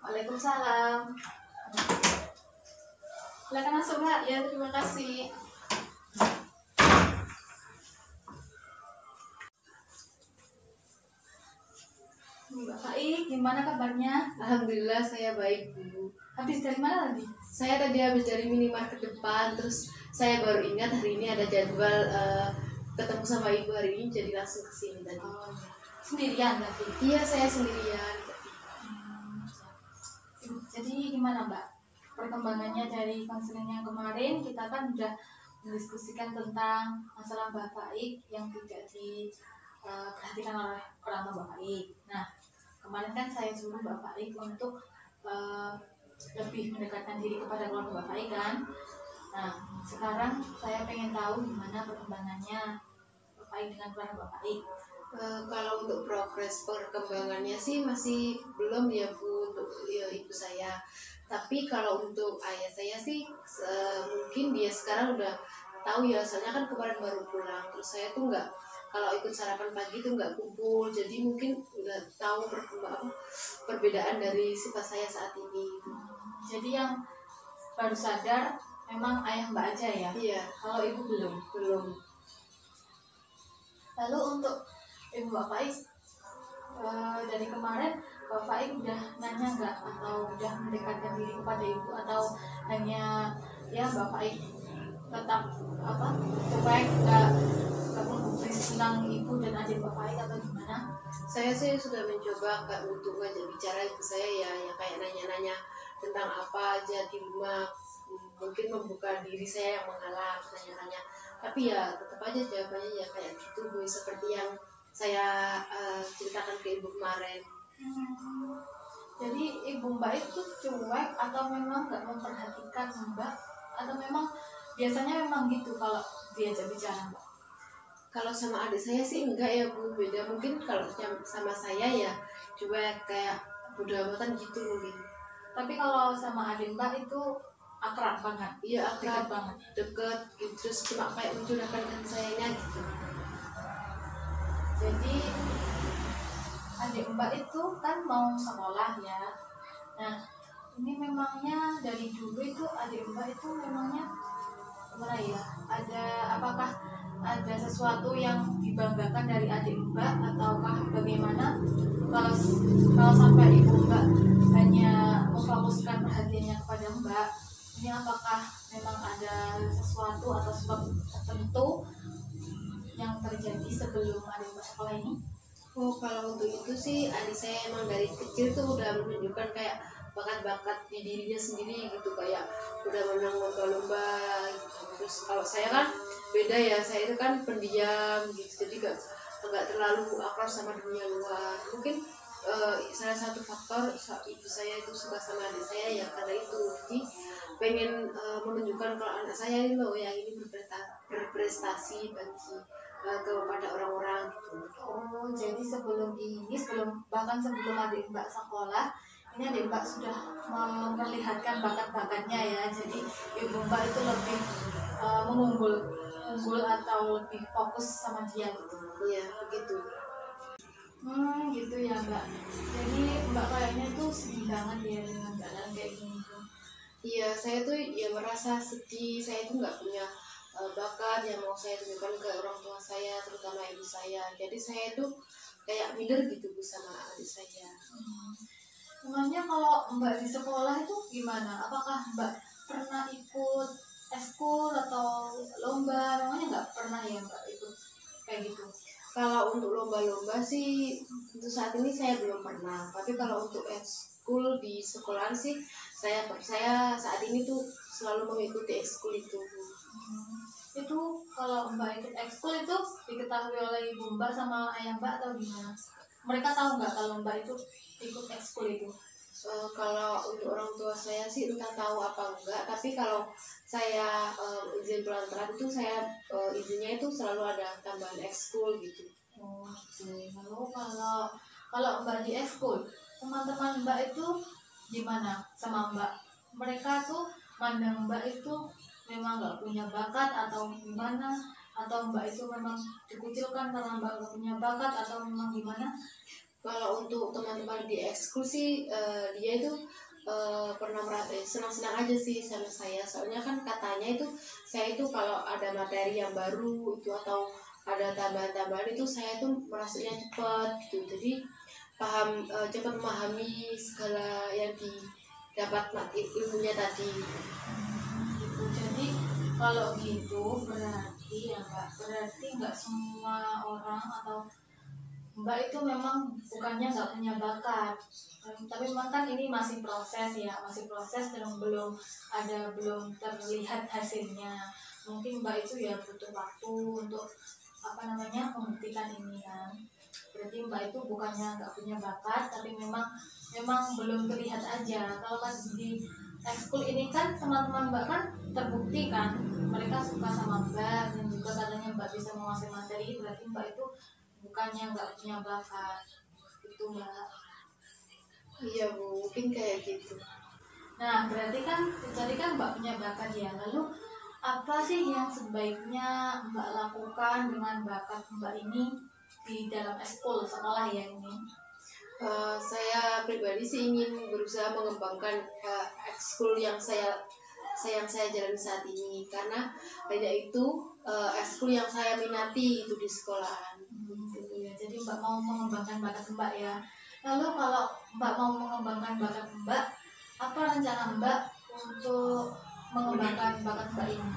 Waalaikumsalam. Silakan masuk, Mbak. Ya, terima kasih. Mbak Faik, gimana kabarnya? Alhamdulillah saya baik, Bu. Habis dari mana tadi? Saya tadi habis dari minimarket depan, terus saya baru ingat hari ini ada jadwal ketemu sama Ibu hari ini, jadi langsung ke sini tadi. Oh, iya. Sendirian tadi? Iya, saya sendirian. Jadi gimana, Mbak? Perkembangannya dari konseling yang kemarin, kita kan udah mendiskusikan tentang masalah Mbak Faik yang tidak diperhatikan oleh orang tua Mbak Faik. Nah, kemarin kan saya suruh Mbak Faik untuk lebih mendekatkan diri kepada keluarga Mbak Faik kan. Nah, sekarang saya pengen tahu gimana perkembangannya Mbak Faik dengan keluarga Mbak Faik. Kalau untuk progres perkembangannya sih masih belum ya, Bu, untuk ibu saya. Tapi kalau untuk ayah saya sih mungkin dia sekarang udah tahu ya, soalnya kan kemarin baru pulang. Terus saya tuh nggak, kalau ikut sarapan pagi tuh nggak kumpul, jadi mungkin udah tahu perbedaan dari sifat saya saat ini. Jadi yang baru sadar memang ayah Mbak aja ya? Iya. Kalau ibu belum? Belum. Lalu untuk ibu Mbak Faik, dari kemarin Mbak Faik udah nanya nggak atau udah mendekatkan diri kepada ibu, atau hanya ya Mbak Faik tetap cuek, nggak menggubris tentang ibu dan adik Mbak Faik, atau gimana? Saya sih sudah mencoba untuk ngajak bicara ibu saya ya kayak nanya-nanya tentang apa aja di rumah, mungkin membuka diri saya yang mengalah, nanya-nanya, tapi ya tetap aja jawabannya ya kayak gitu, Bu, seperti yang saya ceritakan ke ibu kemarin. Jadi ibu Mbak itu cuek atau memang nggak memperhatikan Mbak, atau memang biasanya memang gitu kalau diajak bicara Mbak? Kalau sama adik saya sih enggak ya, Bu, beda. Mungkin kalau sama saya ya cuek kayak bodo amatan gitu mungkin. Tapi kalau sama adik Mbak itu akrab banget? Iya, akrab banget, deket gitu, terus cuma kayak mencurahkan kasih sayangnya gitu. Jadi adik Mbak itu kan mau sekolah ya. Nah, ini memangnya dari dulu itu adik Mbak itu memangnya gimana ya? Apakah ada sesuatu yang dibanggakan dari adik Mbak, ataukah bagaimana? Kalau sampai ibu Mbak hanya memfokuskan perhatiannya kepada Mbak, ini apakah memang ada sesuatu atau sebab tertentu yang terjadi sebelum adik Mbak sekolah ini? Oh, kalau untuk itu sih adik saya emang dari kecil tuh udah menunjukkan kayak bakat-bakat di dirinya sendiri gitu, kayak udah menang lomba-lomba gitu. Terus kalau saya kan beda ya, saya itu kan pendiam gitu, jadi nggak terlalu akrab sama dunia luar. Mungkin salah satu faktor ibu saya itu suka sama adik saya ya karena itu, jadi pengen menunjukkan kalau anak saya ini loh yang ini berprestasi bagi kepada orang-orang gitu. Oh, jadi bahkan sebelum adik Mbak sekolah, ini adik Mbak sudah memperlihatkan bakat-bakatnya ya. Jadi ibu Mbak itu lebih mengunggul atau lebih fokus sama dia gitu. Iya, begitu. Gitu ya Mbak. Jadi Mbak kayaknya tuh sedih banget ya dengan keadaan kayak gini tuh. Iya, saya tuh ya merasa sedih. Saya tuh nggak punya bakat yang mau saya tunjukkan ke orang tua saya, terutama ibu saya. Jadi saya tuh kayak minder gitu, Bu, sama adik saya. Memangnya kalau Mbak di sekolah itu gimana? Apakah Mbak pernah ikut eskul atau lomba? Memangnya nggak pernah ya Mbak ikut kayak gitu? Kalau untuk lomba-lomba sih untuk saat ini saya belum pernah. Tapi kalau untuk ekskul di sekolahan sih saya saat ini tuh selalu mengikuti ekskul itu. Itu kalau Mbak ikut ekskul itu diketahui oleh ibu Mbak sama ayah Mbak atau gimana? Mereka tahu nggak kalau Mbak itu ikut ekskul itu? Kalau untuk orang tua saya sih entah tahu apa enggak, tapi kalau saya izin pulang telat itu saya izinnya itu selalu ada tambahan ekskul gitu. Oh, oke. Lalu kalau Mbak di ekskul, teman-teman Mbak itu gimana sama Mbak? Mereka tuh mandang Mbak itu memang nggak punya bakat atau gimana? Atau Mbak itu memang dikucilkan karena Mbak nggak punya bakat atau memang gimana? Kalau untuk teman-teman di ekskul sih dia itu pernah senang-senang aja sih sama saya, soalnya kan katanya itu saya itu kalau ada materi yang baru itu atau ada tambahan-tambahan itu saya itu merasanya cepat gitu, jadi cepat memahami segala yang didapat ilmunya tadi gitu. Jadi kalau gitu berarti ya Mbak, berarti nggak semua orang atau Mbak itu memang bukannya nggak punya bakat, tapi memang kan ini masih proses ya, masih proses dan belum terlihat hasilnya. Mungkin Mbak itu ya butuh waktu untuk membuktikan ini kan. Berarti Mbak itu bukannya nggak punya bakat, tapi memang belum terlihat aja. Kalau kan di ekskul ini kan teman-teman Mbak kan terbukti kan, mereka suka sama Mbak dan juga katanya Mbak bisa menguasai materi, berarti Mbak itu bukannya nggak punya bakat itu Mbak. iya Bu, mungkin kayak gitu. Nah berarti kan tadi kan Mbak punya bakat ya, lalu apa sih yang sebaiknya Mbak lakukan dengan bakat Mbak ini di dalam ekskul sekolah ya ini? Saya pribadi sih ingin berusaha mengembangkan ekskul yang saya jalani saat ini, karena hanya itu ekskul yang saya minati itu di sekolahan. Gitu ya. Jadi Mbak mau mengembangkan bakat Mbak ya. Lalu kalau Mbak mau mengembangkan bakat Mbak, apa rencana Mbak untuk mengembangkan bakat Mbak ini?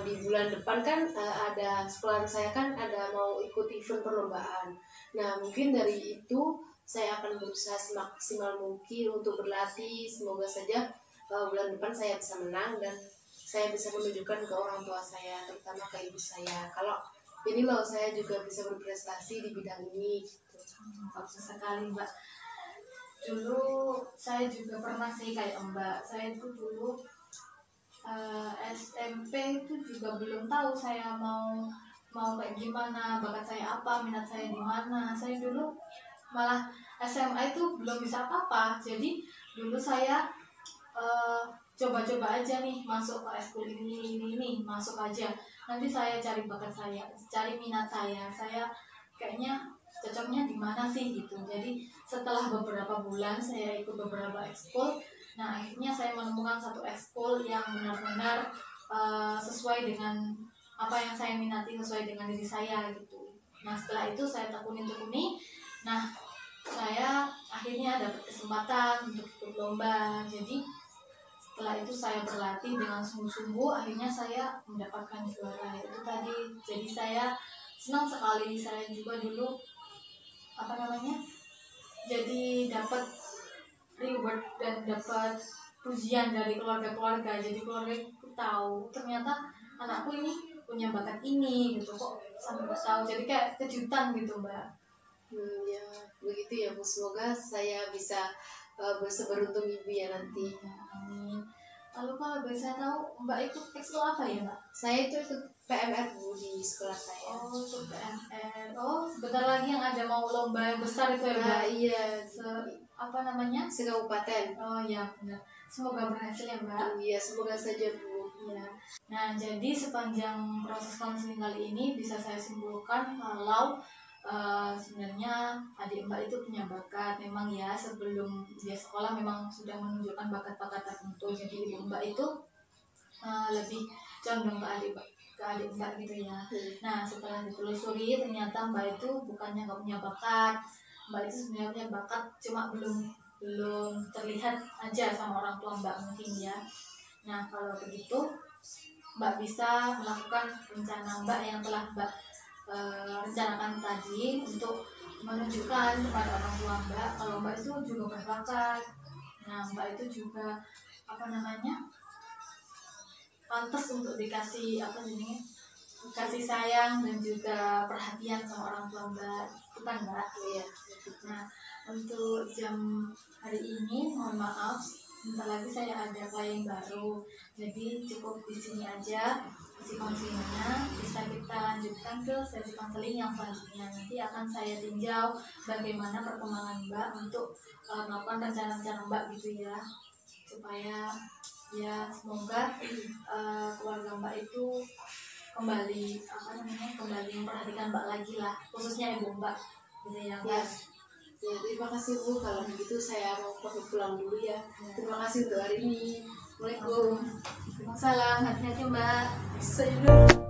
Di bulan depan kan ada sekolahan saya kan ada mau ikut event perlombaan. Nah mungkin dari itu saya akan berusaha semaksimal mungkin untuk berlatih. Semoga saja bulan depan saya bisa menang dan saya bisa menunjukkan ke orang tua saya, terutama ke ibu saya, kalau ini loh saya juga bisa berprestasi di bidang ini gitu. Bagus sekali Mbak. Dulu saya juga pernah sih kayak Mbak. Saya itu dulu SMP itu juga belum tahu saya mau kayak gimana, bakat saya apa, minat saya di mana. Saya dulu malah SMA itu belum bisa apa-apa. Jadi dulu saya coba-coba aja nih masuk ke ekskul ini masuk aja. Nanti saya cari bakat saya, cari minat saya kayaknya cocoknya di mana sih gitu. Jadi setelah beberapa bulan saya ikut beberapa ekskul, nah akhirnya saya menemukan satu ekskul yang benar-benar sesuai dengan apa yang saya minati, sesuai dengan diri saya gitu. Nah setelah itu saya tekuni, nah saya akhirnya dapat kesempatan untuk ikut lomba. Jadi setelah itu saya berlatih dengan sungguh-sungguh, akhirnya saya mendapatkan juara itu tadi. Jadi saya senang sekali. Saya juga dulu jadi dapat reward dan dapat pujian dari keluarga-keluarga. Jadi keluarga itu tahu ternyata anakku ini punya bakat ini gitu, kok sampai tahu. Jadi kayak kejutan gitu Mbak. Ya begitu ya Bu, semoga saya bisa seberuntung ibu ya nanti. Amin. Lalu kalau bisa tahu Mbak ikut ekskul apa ya Mbak? Saya itu ikut PMR Bu di sekolah saya. Oh, ikut PMR. Oh, sebentar lagi yang ada mau lomba yang besar itu ya Mbak? Nah, iya. Sekabupaten. Oh iya benar. Semoga berhasil ya Mbak. Iya, semoga saja Bu. Iya. Nah, jadi sepanjang proses konseling kali ini bisa saya simpulkan kalau sebenarnya adik Mbak itu punya bakat. Memang ya sebelum dia sekolah memang sudah menunjukkan bakat-bakat tertentu. Jadi ibu Mbak itu lebih condong ke adik Mbak gitu ya. Nah setelah ditelusuri ternyata Mbak itu bukannya nggak punya bakat. Mbak itu sebenarnya punya bakat, cuma belum terlihat aja sama orang tua Mbak mungkin ya. Nah kalau begitu Mbak bisa melakukan rencana Mbak yang telah Mbak rencanakan tadi untuk menunjukkan kepada orang tua Mbak kalau Mbak itu juga berbakat. Nah Mbak itu juga pantas untuk dikasih kasih sayang dan juga perhatian sama orang tua Mbak, itu kan Mbak ya. Nah untuk jam hari ini mohon maaf, bentar lagi saya ada klien baru, jadi cukup di sini aja sesi konselingnya. Bisa kita lanjutkan ke sesi konseling yang selanjutnya. Nanti akan saya tinjau bagaimana perkembangan Mbak untuk melakukan rencana-rencana Mbak gitu ya, supaya ya semoga keluarga Mbak itu kembali memperhatikan Mbak lagi lah, khususnya ibu Mbak gitu ya Mbak. Ya, terima kasih Bu. Kalau begitu saya mau pamit pulang dulu ya. Terima kasih untuk hari ini. Assalamualaikum. Salam, hati-hati Mbak. Sayang.